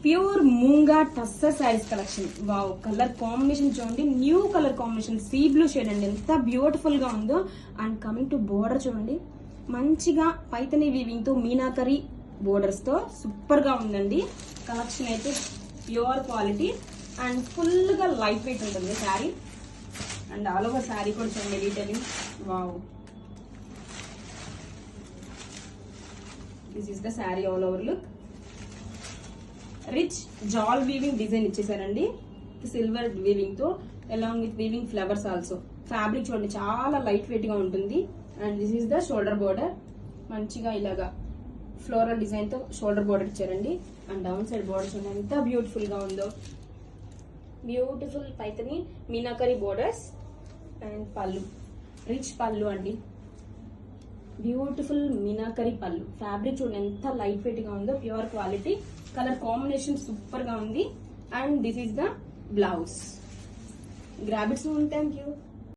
Pure moonga tussar saris collection. Wow, colour combination చూడండి, new colour combination, sea blue shade అండి, ఎంత beautiful గా ఉందో. అండ్ కమింగ్ టు బోర్డర్ చూడండి, మంచిగా పైతని వీవింగ్ తో మీనాకరి బోర్డర్స్ తో సూపర్ గా ఉందండి. కలెక్షన్ అయితే ప్యూర్ క్వాలిటీ అండ్ ఫుల్ గా లైట్ వెయిట్ ఉంటుంది sari. And all over sari కూడా చూడండి detailing. Wow, this is the sari all over look. Rich jaal weaving design ఇచ్చేసారండి, సిల్వర్ వీవింగ్ తో along with weaving flowers also. Fabric చూడండి చాలా లైట్ వెయిట్ గా ఉంటుంది. And this is the shoulder border, మంచిగా ఇలాగా ఫ్లోరల్ డిజైన్ తో షోల్డర్ బోర్డర్ ఇచ్చారండి. అండ్ డౌన్ సైడ్ బోర్డర్ చూడండి ఎంత బ్యూటిఫుల్ గా ఉందో. Beautiful Paithani meenakari borders and పళ్ళు, రిచ్ పళ్ళు అండి, బ్యూటిఫుల్ మీనాకరి పళ్ళు. ఫ్యాబ్రిక్ చూడండి ఎంత లైట్ వెయిట్ గా ఉందో, pure quality. Colour combination super గా ఉంది. And this is the blouse. Grab it soon. Thank you.